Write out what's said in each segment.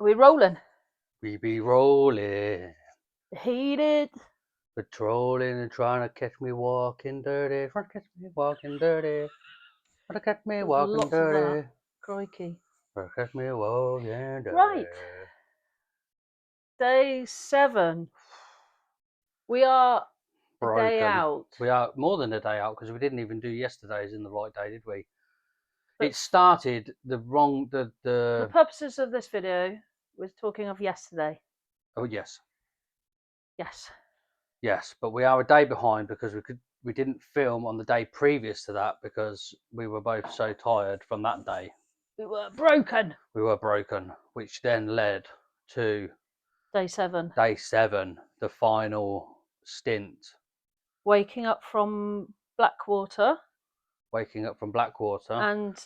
Are we rolling? We be rolling, Heated. patrolling and trying to catch me walking dirty. Trying to catch me walking dirty. Trying to catch me There's walking lots of that. dirty. Crikey. Trying to catch me walking dirty. Right. Day 7. We are a day Broken. out. We are more than a day out because we didn't even do yesterday's in the right day, did we? But It started the wrong. For the purposes of this video, we're talking of yesterday. Oh yes, Yes. but we are a day behind because we didn't film on the day previous to that because we were both so tired from that day. We were broken. We were broken, which then led to Day 7. day 7, the final stint. Waking up from Blackwater. Waking up from Blackwater. And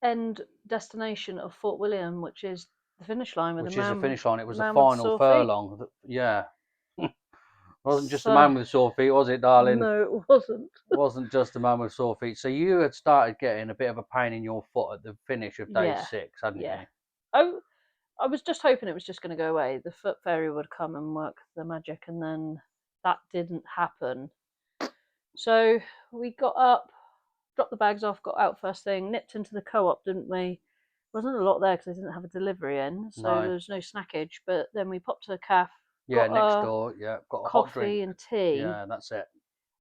end destination of Fort William, which is the finish line. Which is the finish line. It was the man with final sore furlong. Yeah. Wasn't just a So- man with sore feet, was it, darling? No, it wasn't. It wasn't just a man with sore feet. So you had started getting a bit of a pain in your foot at the finish of day Yeah, 6, hadn't yeah. you? Oh, I was just hoping it was just going to go away. The foot fairy would come and work the magic, and then that didn't happen. So we got up, dropped the bags off, got out first thing, nipped into the co-op, didn't we? Wasn't a lot there because they didn't have a delivery in, so No. there was no snackage. But then we popped to a cafe, Yeah, got next a door. Yeah, got a hot coffee drink. and tea, Yeah, that's it.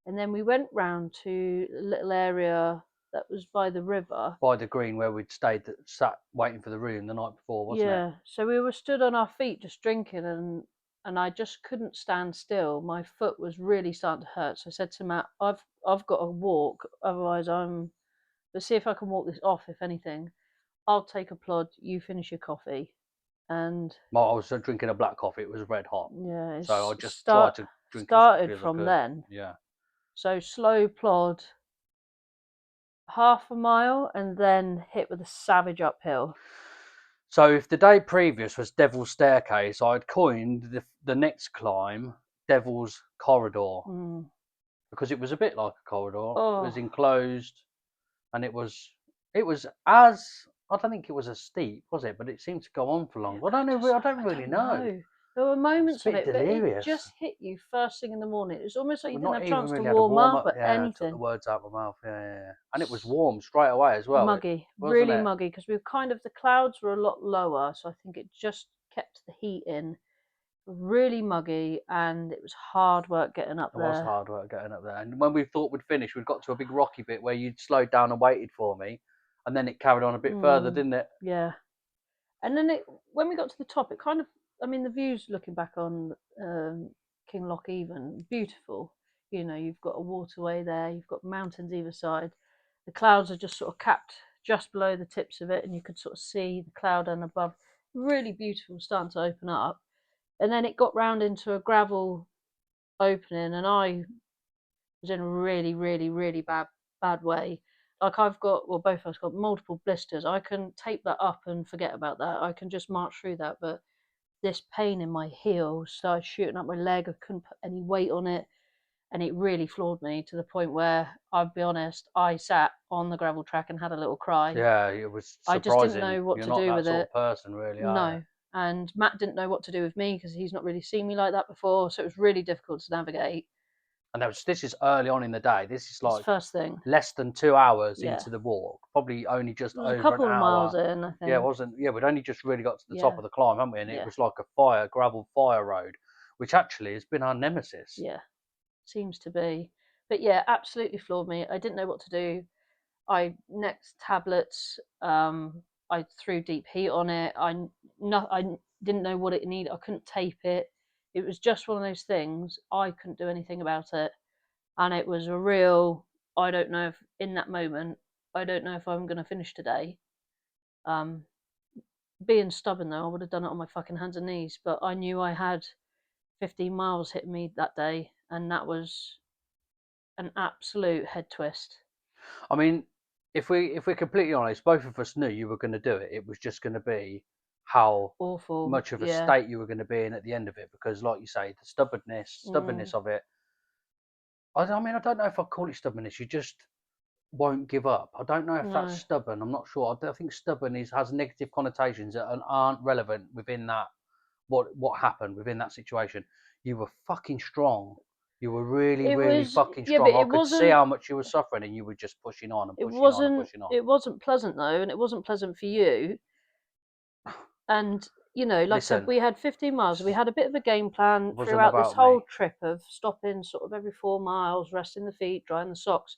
and then we went round to a little area that was by the river. By the green where we'd stayed, sat waiting for the room the night before, wasn't it? Yeah, so we were stood on our feet just drinking, and I just couldn't stand still. My foot was really starting to hurt. So I said to Matt, I've got to walk, otherwise let's see if I can walk this off, if anything. I'll take a plod, you finish your coffee. And I was drinking a black coffee, it was red hot. yeah, So I just tried to drink as quickly as I from could. then. Yeah. So slow plod, half a mile, and then hit with a savage uphill. So if the day previous was Devil's Staircase, I'd coined the next climb Devil's Corridor because it was a bit like a corridor. Oh. It was enclosed, and it was as I don't think it was as steep, was it? But it seemed to go on for long. I don't really know. There were moments of bit it, delirious. but it just hit you first thing in the morning. It was almost like you Well, didn't have a chance to really had a warm up or Yeah, I took anything. the words out of my mouth. Yeah. And it was warm straight away as well. Muggy, wasn't really it? muggy, because we were the clouds were a lot lower, so I think it just kept the heat in. Really muggy, and it was hard work getting up there. It was hard work getting up there. And when we thought we'd finish, we'd got to a big rocky bit where you'd slowed down and waited for me, and then it carried on a bit further, didn't it? Yeah. And then when we got to the top, it kind of, I mean, the views looking back on Kinlochleven, beautiful. You know, you've got a waterway there, you've got mountains either side. The clouds are just sort of capped just below the tips of it, and you could sort of see the cloud and above. Really beautiful, starting to open up. And then it got round into a gravel opening, and I was in a really, really, really bad way. Like both of us got multiple blisters. I can tape that up and forget about that. I can just march through that. But this pain in my heel started shooting up my leg. I couldn't put any weight on it. And it really floored me to the point where, I'll be honest, I sat on the gravel track and had a little cry. Yeah, it was surprising. I just didn't know what to do with it. You're not that sort of person, really, are you? And Matt didn't know what to do with me because he's not really seen me like that before. So it was really difficult to navigate. And this is early on in the day. This is like first thing. Less than 2 hours into the walk. Probably only just over a couple an of hour. Miles in, I think. Yeah, it wasn't. Yeah, we'd only just really got to the top of the climb, haven't we? And it was like a gravel fire road, which actually has been our nemesis. Yeah, seems to be. But yeah, absolutely floored me. I didn't know what to do. I next tablets. I threw deep heat on it. I didn't know what it needed. I couldn't tape it. It was just one of those things. I couldn't do anything about it, and it was a real. I don't know if in that moment. I don't know if I'm going to finish today. Being stubborn though, I would have done it on my fucking hands and knees. But I knew I had 15 miles hitting me that day, and that was an absolute head twist. I mean, if we're completely honest, both of us knew you were going to do it. It was just going to be how awful, much of a state you were going to be in at the end of it, because, like you say, the stubbornness of it. I mean, I don't know if I'd call it stubbornness. You just won't give up. I don't know if that's No. stubborn. I'm not sure. I think stubborn has negative connotations that aren't relevant within that. What happened within that situation? You were fucking strong. You were really, It really was, fucking yeah, but strong. I it could see wasn't. how much you were suffering, and you were just pushing on and It pushing on and wasn't. pushing on. It wasn't pleasant though, and it wasn't pleasant for you. And like I said, Listen, we had 15 miles. We had a bit of a game plan it wasn't throughout this about whole me. trip of stopping sort of every 4 miles, resting the feet, drying the socks.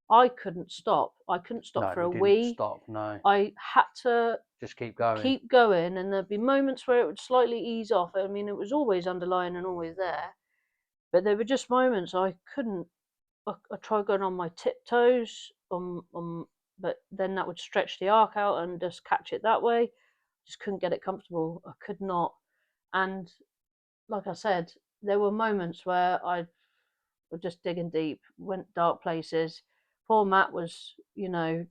I couldn't stop. I couldn't stop No, for you a didn't wee. stop. No, I had to just keep going. keep going, and there'd be moments where it would slightly ease off. I mean, it was always underlying and always there, but there were just moments I couldn't. I tried going on my tiptoes, but then that would stretch the arc out and just catch it that way. Just couldn't get it comfortable. I could not. And like I said, there were moments where I was just digging deep, went dark places. Poor Matt was,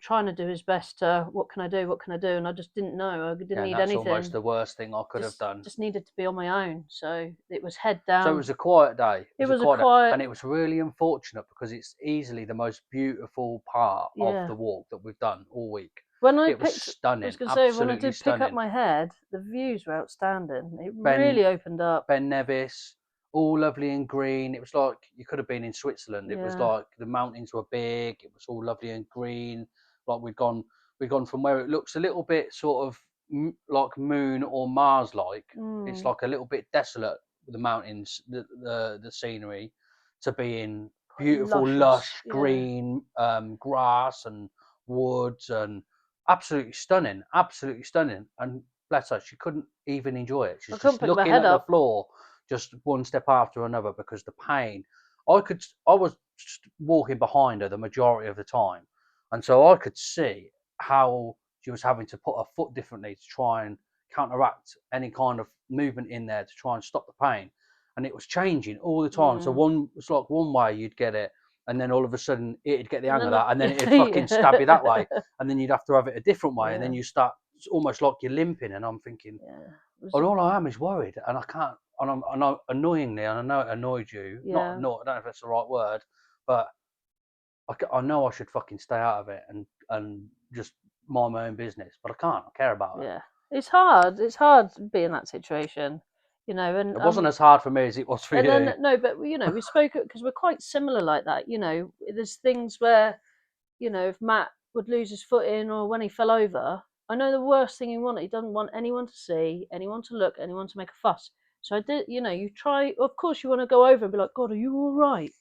trying to do his best to what can I do, what can I do, and I just didn't know. I didn't Yeah, and need that's almost anything. the worst thing I could have Just done. just needed to be on my own. So it was head So it down. was a quiet day. It It was a was a quiet day, quiet, and it was really unfortunate because it's easily the most beautiful part of yeah. the walk that we've done all week. When I It was picked, I was stunning, going to say, when I absolutely did pick up stunning. my head, the views were outstanding. It Ben really opened up. Ben Nevis, all lovely and green. It was like you could have been in Switzerland. It was Yeah. like the mountains were big. It was all lovely and green. Like we'd gone from where it looks a little bit sort of like Moon or Mars like. It's Mm. like a little bit desolate, the mountains, the scenery, to being Quite beautiful, luscious. lush Yeah. green grass and woods and absolutely stunning. And bless her, she couldn't even enjoy it. I She's couldn't just pick my looking head at the up. floor, just one step after another because the pain. I was just walking behind her the majority of the time, and so I could see how she was having to put her foot differently to try and counteract any kind of movement in there to try and stop the pain. And it was changing all the time. So Mm. it's like one way you'd get it, and then all of a sudden it'd get the And hang of then I that, and put then your it'd feet. fucking stab you that way, and then you'd have to have it a different way, and then Yeah. you start it's almost like you're limping, and I'm thinking, Yeah. and all I am is worried, and I can't, and annoyingly, and I know it annoyed you, not, Yeah. I don't know if that's the right word, but I know I should fucking stay out of it and just mind my own business, but I can't. I care about it. Yeah. It's hard. It's hard to be in that situation, and It wasn't as hard for me as it was for and you. then no, but we spoke because we're quite similar like that. There's things where if Matt would lose his footing or when he fell over, I know the worst thing he wanted. He doesn't want anyone to see, anyone to look, anyone to make a fuss. So I did. You try. Of course, you want to go over and be like, God, are you all right?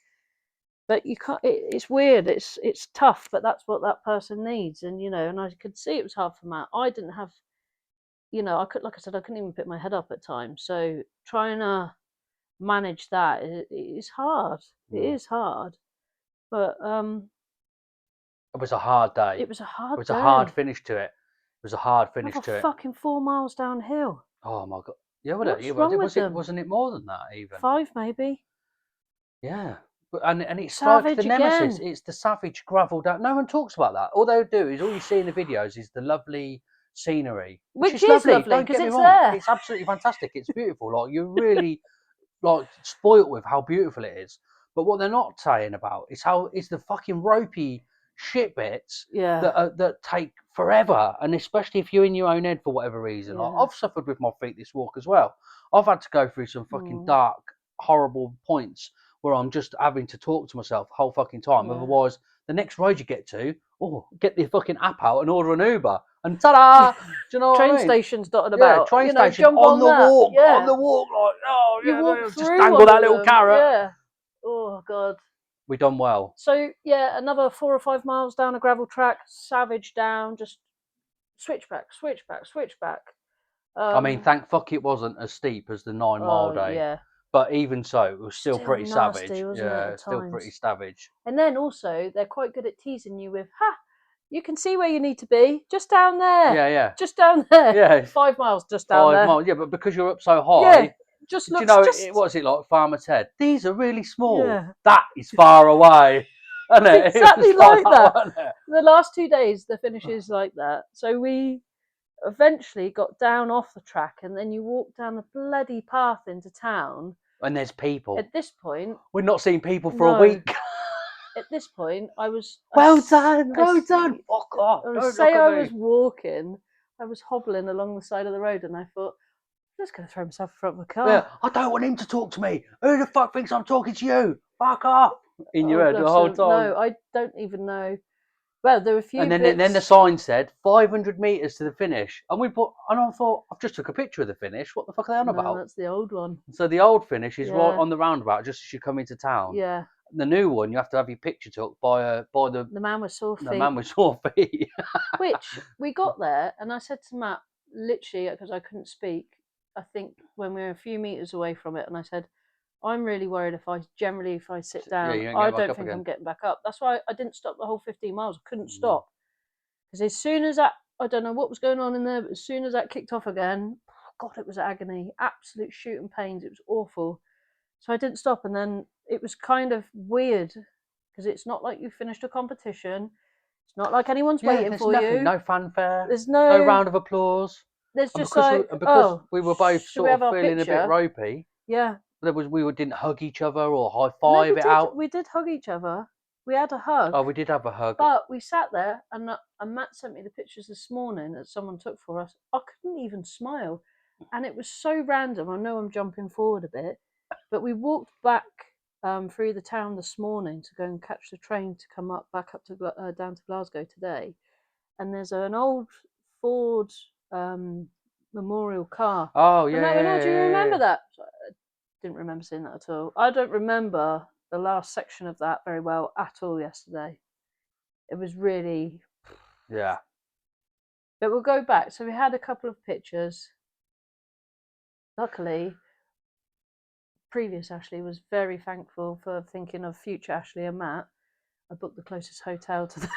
But you can't. It's weird. It's tough, but that's what that person needs. And I could see it was hard for Matt. I didn't have. I could, like I said, I couldn't even pick my head up at times. So trying to manage that is hard. It Mm. is hard, but It was a hard day. it was a It hard was a hard day. finish to it. It was a hard finish Another to it. fucking 4 miles downhill. Oh my god. Yeah, well, What's wrong with them? wasn't it more than that even? 5 maybe. Yeah. But, and it's like the Savage nemesis. again. It's the savage gravel down. No one talks about that. All they do is all you see in the videos is the lovely scenery, which Which is is lovely. lovely Don't because get me it's wrong. there. It's absolutely fantastic. It's beautiful. Like you're really like spoilt with how beautiful it is. But what they're not saying about is how it's the fucking ropey shit bits Yeah. that take forever, and especially if you're in your own head for whatever reason. Like Yeah. I've suffered with my feet this walk as well. I've had to go through some fucking Mm, dark, horrible points where I'm just having to talk to myself the whole fucking time. yeah. Otherwise, the next road you get to, get the fucking app out and order an Uber, and ta-da! Do you know what Train I mean? stations dotted Yeah, about. train station Jump on that. on Yeah. the walk, like oh You walk yeah, just through dangle one that of little them. carrot. Yeah. Oh God. We done well. So yeah, another 4 or 5 miles down a gravel track, savage down, just switchback, switchback, switchback. I mean, Um. thank fuck it wasn't as steep as the 9 mile Oh day, yeah. but even so, it was still Still pretty nasty, savage. wasn't it, Yeah, at still pretty times? savage. And then also, they're quite good at teasing you with, "Ha, you can see where you need to be, just down there, Yeah, yeah, just down there." yeah. 5 miles, just down 5 miles. there. Yeah, but because you're up so Yeah, high, just do you looks know just. what is it like? Farmer Ted. These are really small. Yeah, That is far away, isn't it's it? It was exactly like like that, that. wasn't it? The last 2 days, the finish is like that. So we eventually got down off the track, and then you walk down the bloody path into town. And there's people. At this point, We've not seen people for a no. week. at this point, I was. Well done. Fuck off. I Don't say look at I me. was walking. I was hobbling along the side of the road, and I thought, I'm just going to throw myself in front of a car. Yeah, I don't want him to talk to me. Who the fuck thinks I'm talking to you? Fuck off. In your head the bless whole him. time. No, I don't even know. Well, there were a few And then, bits. then the sign said 500 metres to the finish. And I thought, I've just took a picture of the finish. What the fuck are they on No, about? that's the old one. So the old finish is right Yeah. on the roundabout, just as you come into town. Yeah. The new one, you have to have your picture took by the man with sore feet. man with sore feet. Which we got there, and I said to Matt, literally, because I couldn't speak, I think when we were a few metres away from it, and I said, I'm really worried if I sit down, you ain't I getting back don't up think again. I'm getting back up. That's why I didn't stop the whole 15 miles. I couldn't stop. Because as soon as that, I don't know what was going on in there, but as soon as that kicked off again, God, it was agony. Absolute shooting pains. It was awful. So I didn't stop, and then it was kind of weird because it's not like you finished a competition. It's not like anyone's waiting for you. No fanfare. There's no round of applause. There's And just because we were both should we sort have of our feeling a bit picture? ropey, Yeah. we didn't hug each other or high No, five it out. we did hug each other. We had a hug. Oh, we did have a hug. But we sat there, and Matt sent me the pictures this morning that someone took for us. I couldn't even smile. And it was so random. I know I'm jumping forward a bit, but we walked back through the town this morning to go and catch the train to come back up to down to Glasgow today. And there's an old Ford memorial car. Oh, yeah. Do you remember that? I didn't remember seeing that at all. I don't remember the last section of that very well at all yesterday. It was really. Yeah. But we'll go back. So we had a couple of pictures. Luckily, previous Ashley was very thankful for thinking of future Ashley and Matt. I booked the closest hotel to the.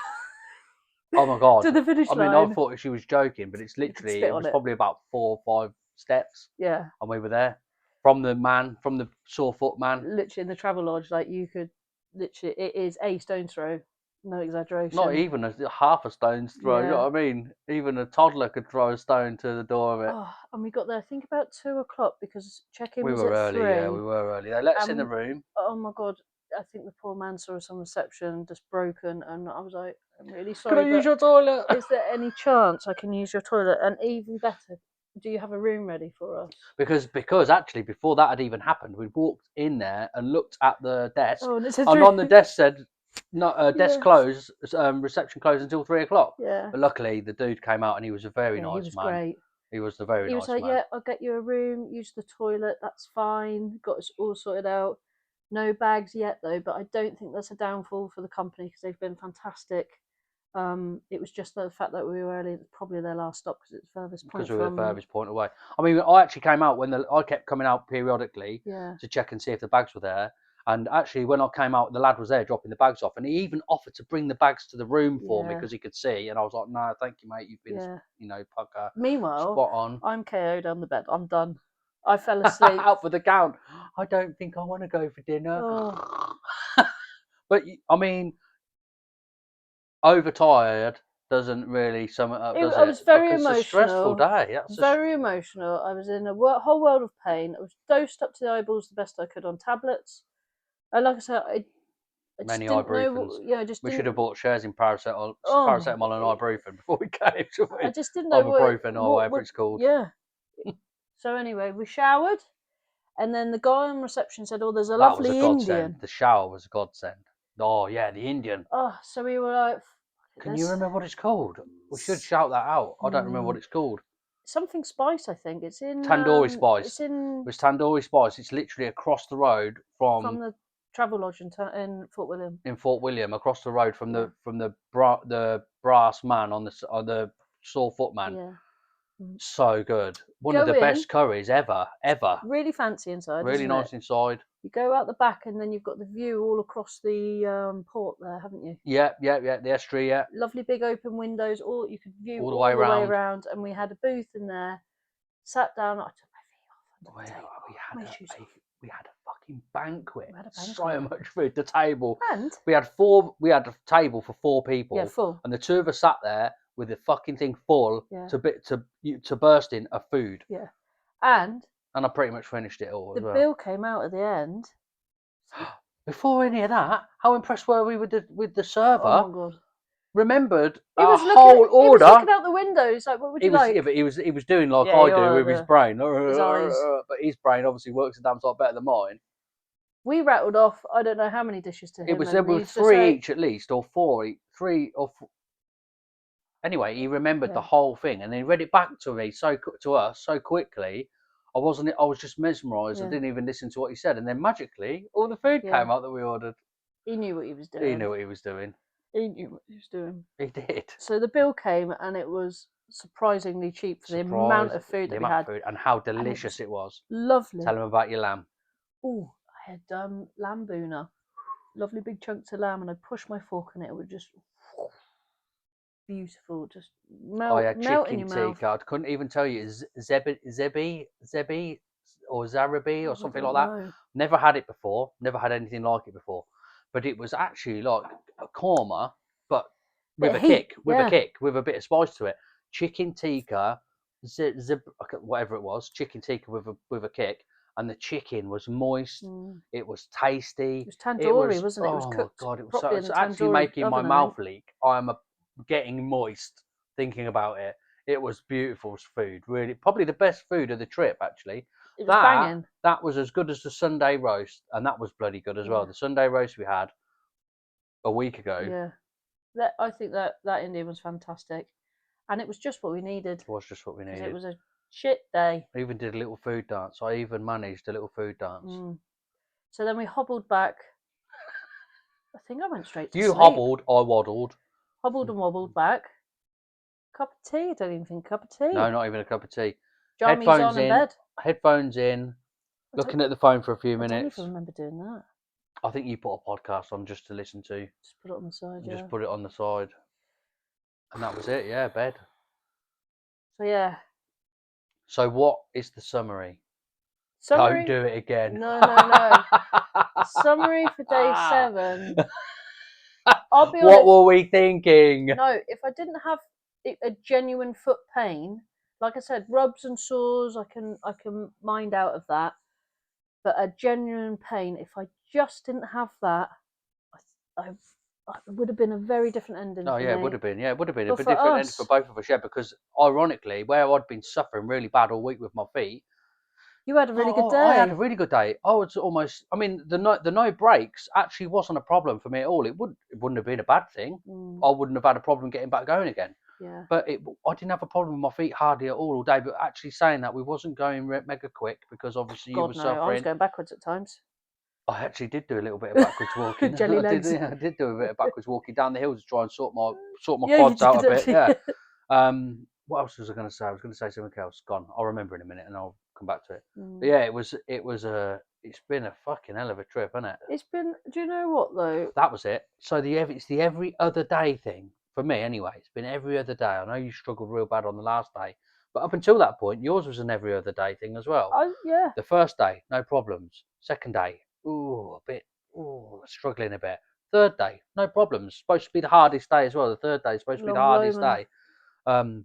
Oh my God. To the finish line. I mean, I thought she was joking, but it's literally, it was probably about 4 or 5 steps. Yeah. And we were there. From the sore foot man. Literally in the travel lodge, like you could, literally, it is a stone's throw. No exaggeration. Not even half a stone's throw, Yeah. you know what I mean? Even a toddler could throw a stone to the door of it. Oh, and we got there, I think about 2 o'clock because check-in We was were at early, 3. yeah, we were early. They let us in the room. Oh my God, I think the poor man saw us on reception, just broken, and I was like, I'm really sorry. Can I use your toilet? Is there any chance I can use your toilet? And even better, do you have a room ready for us? Because actually, before that had even happened, we walked in there and looked at the desk, and on the desk said, "No, desk closed, reception closed until 3 o'clock." Yeah. But luckily, the dude came out and he was a very nice man. He was great. He was the very nice man. He was like, "Yeah, I'll get you a room. Use the toilet. That's fine." Got us all sorted out. No bags yet though, but I don't think that's a downfall for the company because they've been fantastic. It was just the fact that we were early. It's probably their last stop because it's furthest point. Because we were the furthest point away. I mean, I actually came out when I kept coming out periodically to check and see if the bags were there. And actually, when I came out, the lad was there dropping the bags off, and he even offered to bring the bags to the room for me because he could see. And I was like, "No, thank you, mate. You've been, pucker." Meanwhile, spot on. I'm KO'd on the bed. I'm done. I fell asleep. Out for the count. I don't think I want to go for dinner. Oh. But I mean, overtired doesn't really sum it up, does it? I was very emotional. It's a stressful day. Very emotional. I was in a whole world of pain. I was dosed up to the eyeballs the best I could on tablets. Like I said, I many just didn't ibuprofens. know. We should have bought shares in paracetamol and ibuprofen before we came. I just didn't know ibuprofen or whatever it's called. Yeah. So anyway, we showered, and then the guy on reception said, "Oh, there's a lovely Indian." The shower was a godsend. Oh yeah, the Indian. Oh, so we were like, "Can you remember what it's called? We should shout that out." I don't remember what it's called. Something spice, I think. It's in tandoori spice. It was tandoori spice. It's literally across the road from the travel lodge in Fort William. In Fort William, across the road from the brass man on the sore foot man. Yeah. So good. One of the best curries ever. Really fancy inside. Really nice inside. You go out the back and then you've got the view all across the port there, haven't you? Yeah. The estuary, yeah. Lovely big open windows. You could view all the way around. And we had a booth in there. Sat down. I took my feet off. We had a fucking banquet. So much food. The table. And we had a table for 4 people. Yeah, full. And the 2 of us sat there with the fucking thing full to bursting of food. Yeah. And I pretty much finished it all. The bill came out at the end. Before any of that, how impressed were we with the Oh server? my god. Remembered He our was looking. whole He was order. looking out the window. He's like, "What would He you was, like?" yeah, but he was doing like Yeah, I you do are with his brain. his eyes. But his brain obviously works a damn sight better than mine. We rattled off I don't know how many dishes to It him, was there and he were used to three say, each at least, or four, three or four. Anyway, he remembered the "Yeah, whole thing, and he read it back to me to us so quickly. I wasn't. I was just mesmerised. I yeah, didn't even listen to what he said, and then magically, all the food yeah." came out that we ordered. He knew what he was He doing. knew what he was doing. He knew what he was doing. He did. So the bill came, and it was surprisingly cheap for the amount Surprise! of food The that we amount of had, food and how and it was delicious it was. Tell lovely. him about your lamb. Oh, I had lamb boona, lovely big chunks of lamb, and I pushed my fork in it. It was just beautiful, just I melt had melt in chicken your mouth. tikka. I couldn't even tell you Zebi, or Zarabi or Oh, I something like don't that. know. Never had it before. Never had anything like it before. But it was actually like a korma, but Bit with of a heat, kick, yeah. with a bit of spice to it. Chicken tikka, whatever it was, chicken tikka with a kick, and the chicken was moist. Mm. It was tasty. It was It tandoori, was, wasn't it? It was oh my cooked god, it was so, properly in it's the actually tandoori making my oven, I think. mouth leak. Getting moist thinking about it. It was beautiful food, really. Probably the best food of the trip, actually. It was That banging. that was as good as the Sunday roast, and that was bloody good as well. Yeah, The Sunday roast we had a week ago yeah. I think that Indian was fantastic, and it was just what we needed was just what we because it needed. was a shit day. I even did a little food dance. I even managed a little food dance. Mm. So then we hobbled back. I think I went straight to You sleep. hobbled, I waddled. Hobbled and wobbled back. Cup of tea. I don't even think cup of No, tea. not even a cup of tea. Jammies Headphones on in in, bed. I don't. looking at the phone for a few I don't even minutes. remember doing that. I think you put a podcast on just to listen to, Just put it on the side. and Yeah. just put it on the side, and that was it. Yeah, bed. So yeah. So what is the summary? Don't Summary. do it again. No, no, no. Summary for day 7. I'll be What honest. were we thinking? No, if I didn't have a genuine foot pain, like I said, rubs and sores, I can mind out of that. But a genuine pain, if I just didn't have that, I, it would have been a very different ending Oh for yeah, it would me. have been. Yeah, it would have been a But bit for different ending for us, both of us. Yeah, because ironically, where I'd been suffering really bad all week with my feet, you had a really good I had day. a really good day. I was almost. I mean, the no breaks actually wasn't a problem for me at all. It wouldn't have been a bad thing. Mm, I wouldn't have had a problem getting back going again. yeah. But I didn't have a problem with my feet hardly at all day. But actually saying that, we wasn't going mega quick because obviously you were God no, I was suffering. going backwards at times. I actually did do a little bit of backwards walking. Jelly legs. I did do a bit of backwards walking down the hill to try and sort my Yeah, you quads out a did bit. Yeah. actually. What else was I going to say? I was going to say something else. Gone. I'll remember in a minute and I'll come back to it. But Mm. yeah, it's been a fucking hell of a trip, hasn't it? It's been. Do you know what though? That was it. So it's the every other day thing for me anyway. It's been every other day. I know you struggled real bad on the last day, but up until that point, yours was an every other day thing as well. Yeah. The first day, no problems. Second day, struggling a bit. Third day, no problems. Supposed to be the hardest day as well. The third day is supposed to be the Long hardest Lomond. day.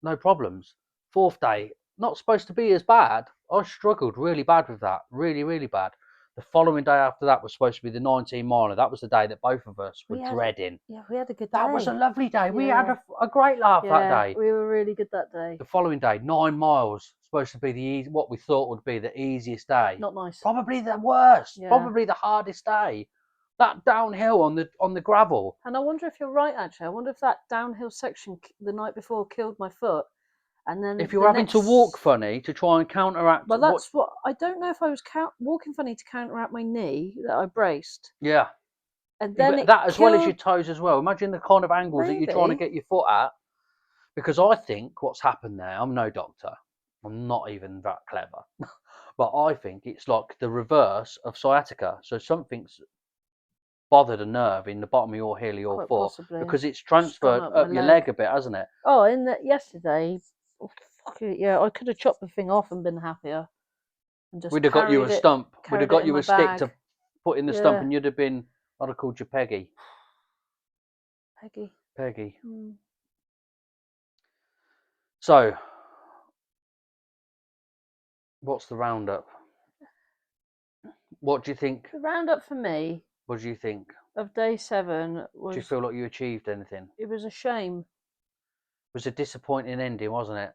No problems. Fourth day, not supposed to be as bad. I struggled really bad with that. Really, really bad. The following day after that was supposed to be the 19 miler. That was the day that both of us were dreading. We had a good That was a day. lovely day. We had Yeah. a great laugh that Yeah, day. we were really good that day. The following day, 9 miles, supposed to be what we thought would be the easiest day. Not nice. Probably the worst. Yeah. Probably the hardest day. That downhill on the gravel. And I wonder if you're right. Actually, I wonder if that downhill section the night before killed my foot, and then If you're having to walk funny to try and counteract, Well, that's what I don't know if I was walking funny to counteract my knee that I braced, yeah. and then it That as well as your killed. toes as well. Imagine the kind of angles that you're trying to Maybe. get your foot at. Because I think what's happened there, I'm no doctor. I'm not even that clever. But I think it's like the reverse of sciatica. So something's bothered a nerve in the bottom of your heel or your Quite foot possibly. because it's Just gone transferred up up my your leg. leg a bit, hasn't it? Oh, in that yesterday, oh, fuck it, yeah, I could have chopped the thing off and been happier, and just We'd have got you a carried it, stump. We'd have carried it got in you my a stick to bag. put in the stump, Yeah, and you'd have been. I'd have called you Peggy. Peggy. Peggy. Mm. So, what's the roundup? What do you think? The roundup for me What do you think? of day 7 Do you was, feel like you achieved anything? it was a shame. It was a disappointing ending, wasn't it?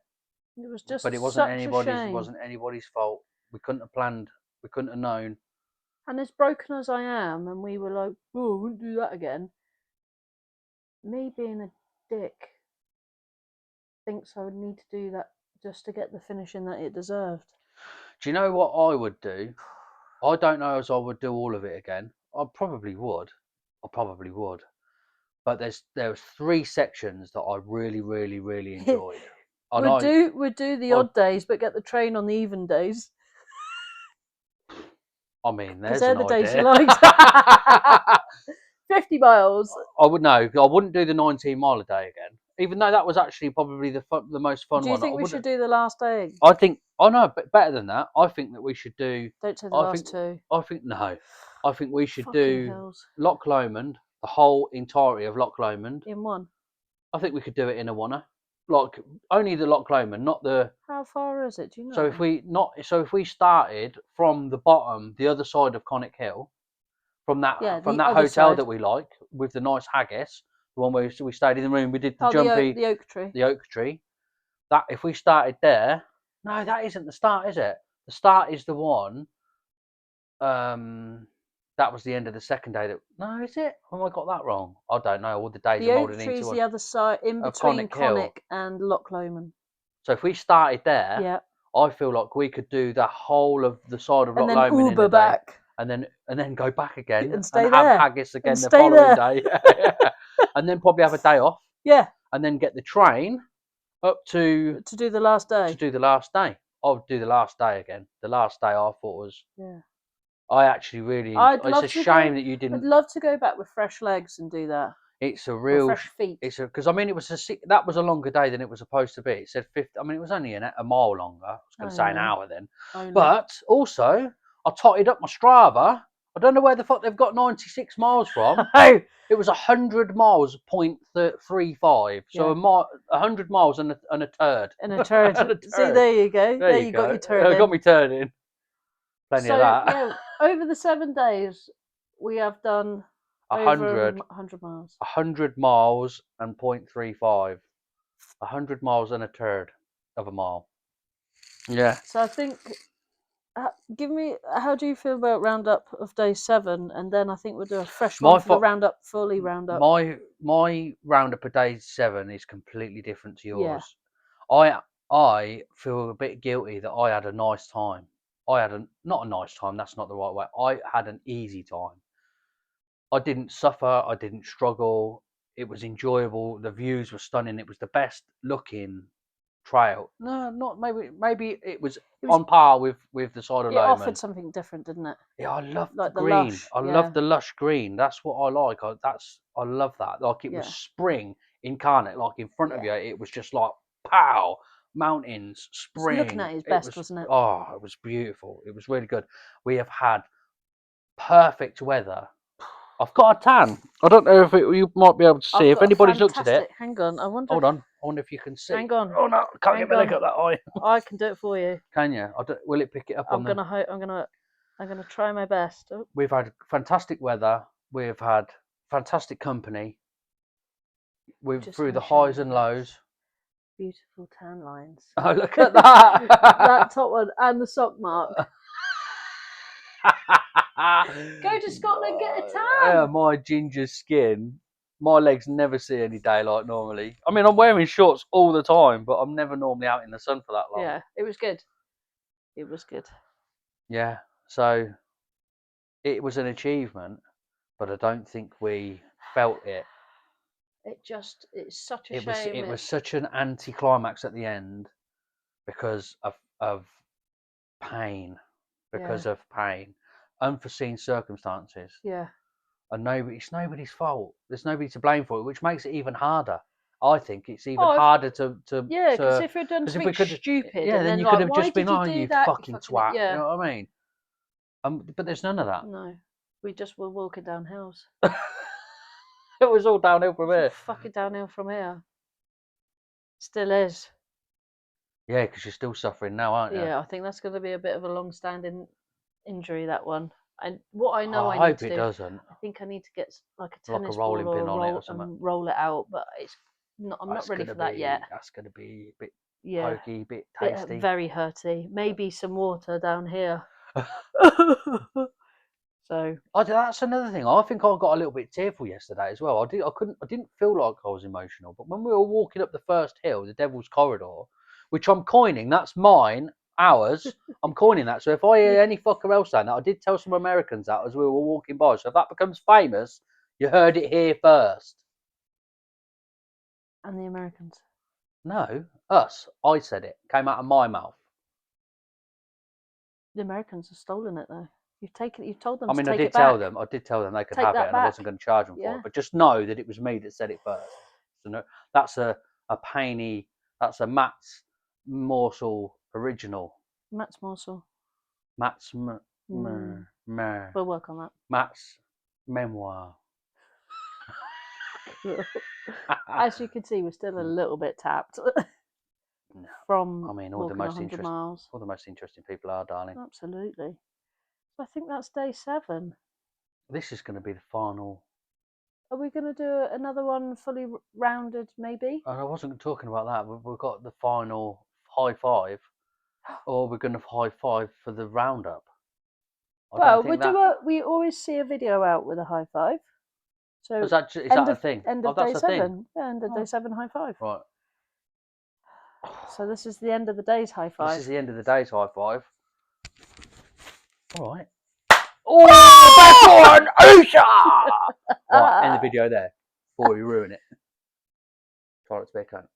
It was But just it wasn't such a anybody's. It shame. wasn't anybody's fault. We couldn't have planned. We couldn't have known. And as broken as I am, and we were like, oh, I wouldn't do that again. Me being a dick thinks I would need to do that just to get the finishing that it deserved. Do you know what I would do? I don't know as I would do all of it again. I probably would. I probably would. But there was 3 sections that I really, really, really enjoyed. And we'd do the I odd days, but get the train on the even days. I mean, Because there's they're an the days she idea. likes. 50 miles. I would know. I wouldn't do the 19-mile a day again, even though that was actually probably the most fun Do you one. I think we should wouldn't. do the last day? I think. Oh no, but better than that. I think that we should do. Don't say the I think. last 2. I think no. I think we should Fucking do hills. Loch Lomond, the whole entirety of Loch Lomond. In one. I think we could do it in a oneer, like only the Loch Lomond, not the. How far is it? Do you know? So if we started from the bottom, the other side of Conic Hill, from that Yeah, the other hotel side. that we like with the nice haggis, the one where we stayed in the room, we did the Oh, jumpy, the oak tree. the oak tree. That if we started there, no, that isn't the start, is it? The start is the one. That was the end of the second day. No, is it? Have I got that wrong? I don't know. All the days The are oak molding tree is into the other side, in between Conic Hill. Conic and Loch Lomond. So if we started there, Yeah. I feel like we could do the whole of the side of And Loch then Lomond in Uber a day, back. and then go back again And stay have there. haggis again And the stay following there. day, and then probably have a day off, Yeah. and then get the train up to do the last day. do the last day. I would do the last day again. The last day I thought was. Yeah. I actually really. It's a shame that you I'd didn't. love to go back with fresh legs and do that. It's a Or real. fresh feet. It's a because I mean it was that was a longer day than it was supposed to be. It said 50. I mean it was only a mile longer. I was going to say an hour then, but also I totted up my Strava. I don't know where the fuck they've got 96 miles from. Oh, It was 100 miles, 0.35. So Yeah. 100 miles and a turd. and a turd. And a See, turd. there you go. There you got go. your turd. I got me turd in. Plenty So of that. yeah, over the 7 days, we have done over 100 miles. 100 miles and 0.35. 100 miles and a turd of a mile. Yeah. So I think, give me, how do you feel about roundup of day 7? And then I think we'll do a fresh one for the roundup, fully roundup. My roundup of day 7 is completely different to yours. I feel a bit guilty that I had a nice time. I had not a nice time. That's not the right way. I had an easy time. I didn't suffer. I didn't struggle. It was enjoyable. The views were stunning. It was the best looking trail. No, not maybe it was on par with the side of It Lomond. offered something different, didn't it? Yeah, I love Like the the green. lush, I love the lush green. That's what I like. I love that. Like it was spring incarnate. Like in front of you, it was just like pow, mountains, spring. Looking at it is best, wasn't it? Oh, it was beautiful. It was really good. We have had perfect weather. I've got a tan. I don't know if you might be able to see. If anybody's looked at it. Hang on, I wonder. Hold on. I wonder if you can see. Hang on. Oh no, I can't get my leg up that high. I can do it for you. Can you? Will it pick it up? I'm gonna try my best. Oh. We've had fantastic weather. We've had fantastic company. We've through the highs and lows. Beautiful tan lines. Oh, look at that! That top one and the sock mark. Go to Scotland, get a tan. Yeah, my ginger skin. My legs never see any daylight normally. I mean, I'm wearing shorts all the time, but I'm never normally out in the sun for that long. Yeah, it was good. It was good. Yeah, so it was an achievement, but I don't think we felt it. It's such a shame. It was such an anticlimax at the end because of pain, unforeseen circumstances. Yeah. And it's nobody's fault. There's nobody to blame for it, which makes it even harder. I think it's even harder to. Yeah, because if you'd done something stupid, yeah, then you could have just been, oh, you fucking twat. Yeah. You know what I mean? But there's none of that. No, we just were walking down hills. It was all downhill from here. Fucking downhill from here. Still is. Yeah, because you're still suffering now, aren't you? Yeah, I think that's going to be a bit of a long-standing injury, that one. And what I know I I need hope to it do, doesn't. I think I need to get like a Like a tennis rolling ball or pin a on it roll or something. and roll it out, but I'm not ready for that yet. That's gonna be a bit Yeah, pokey, a bit bit tasty. very hurty. Maybe some water down here. So That's another thing. I think I got a little bit tearful yesterday as well. I didn't feel like I was emotional, but when we were walking up the first hill, the Devil's Corridor, which I'm coining, that's mine, ours. I'm coining that. So if I hear any fucker else saying that, I did tell some Americans that as we were walking by. So if that becomes famous, you heard it here first. and the Americans. No, us. I said it. Came out of my mouth. The Americans have stolen it though. You've told them I to mean, I take did it back. tell them. I did tell them they could Take have it, that and I back. wasn't going to charge them for Yeah. it. But just know that it was me that said it first. So no, that's a painy. That's a Matt's morsel original. Matt's morsel. Matt's We'll work on that. Matt's memoir. As you can see, we're still a little bit tapped No, from I mean, walking 100 miles. all the most interesting people are, darling. Absolutely. So I think that's day 7. This is going to be the final. Are we going to do another one fully rounded, maybe? And I wasn't talking about that. We've got the final high five, or we're going to high five for the roundup. Well, we always see a video out with a high five. So is that a thing? End of that's day a 7. thing. Yeah, end of day 7 high five. Right. So this is the end of the day's high five. This is the end of the day's high five. All right. Oh, best one! Oosha! Right, end the video there before we ruin it. Try not to be a cunt.